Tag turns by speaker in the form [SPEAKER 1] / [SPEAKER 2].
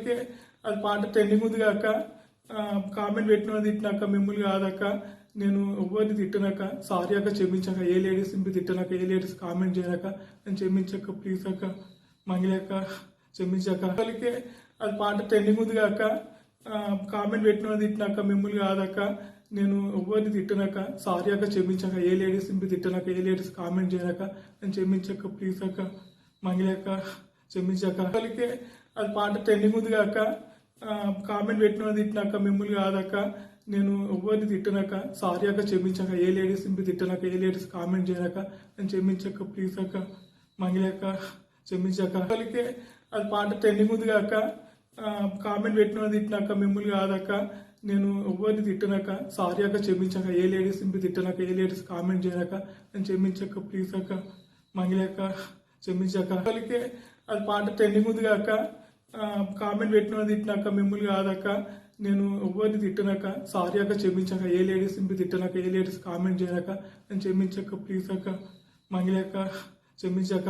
[SPEAKER 1] అందుకే అది పాట ట్రెండింగ్ ఉంది కాక కామెంట్ పెట్టిన తిట్టినాక మిమ్మల్ని కాదక్క, నేను ఎవరిని తిట్టినాక సారీ అక్క, క్షమించాక, ఏ లేడీస్ తిట్టినాక, ఏ లేడీస్ కామెంట్ చేయనాక నేను క్షమించక్క, ప్లీజ్ అక్క, మంగిలక్క, క్షమించాక. అందుకే అది పాట ట్రెండింగ్ ఉంది కాక కామెంట్ పెట్టిన తిట్టినాక మిమ్మల్ని కాదక్క, నేను ఎవరిని తిట్టినాక సారీ అక్క, క్షమించాక, ఏ లేడీస్ తిట్టినాక, ఏ లేడీస్ కామెంట్ చేయనాక నేను క్షమించక్క, ప్లీజ్ అక్క, మంగిలక్క, క్షమించాక. అందుకే అది పాట ట్రెండింగ్ ఉంది కాక కామెంట్ పెట్టిన తిట్టినాక మిమ్మల్ని కాదక్క, నేను ఎవరిని తిట్టినాక సారీ అక్క, క్షమించాక, ఏ లేడీస్ తిట్టినాక, ఏ లేడీస్ కామెంట్ చేయనాక నేను క్షమించక్క, ప్లీజ్ అక్క, మంగిలక్క, క్షమించాక. అందుకే అది పాట ట్రెండింగ్ ఉంది కాక కామెంట్ పెట్టిన తిట్టినాక మిమ్మల్ని కాదక్క, నేను ఎవరిని తిట్టినాక సారీ అక్క, క్షమించాక, ఏ లేడీస్ తిట్టినాక, ఏ లేడీస్ కామెంట్ చేయనాక నేను క్షమించక్క, ప్లీజ్ అక్క, మంగిలక్క, క్షమించాక. అందుకే అది పాట ట్రెండింగ్ ఉంది కాక కామెంట్ పెట్టిన తిట్టినాక మిమ్మల్ని కాదక్క, నేను ఎవరిని తిట్టినాక సారీ అక్క, క్షమించాక, ఏ లేడీస్ తిట్టినాక, ఏ లేడీస్ కామెంట్ చేయనాక నేను క్షమించక్క, ప్లీజ్ అక్క, మంగిలక్క, క్షమించాక.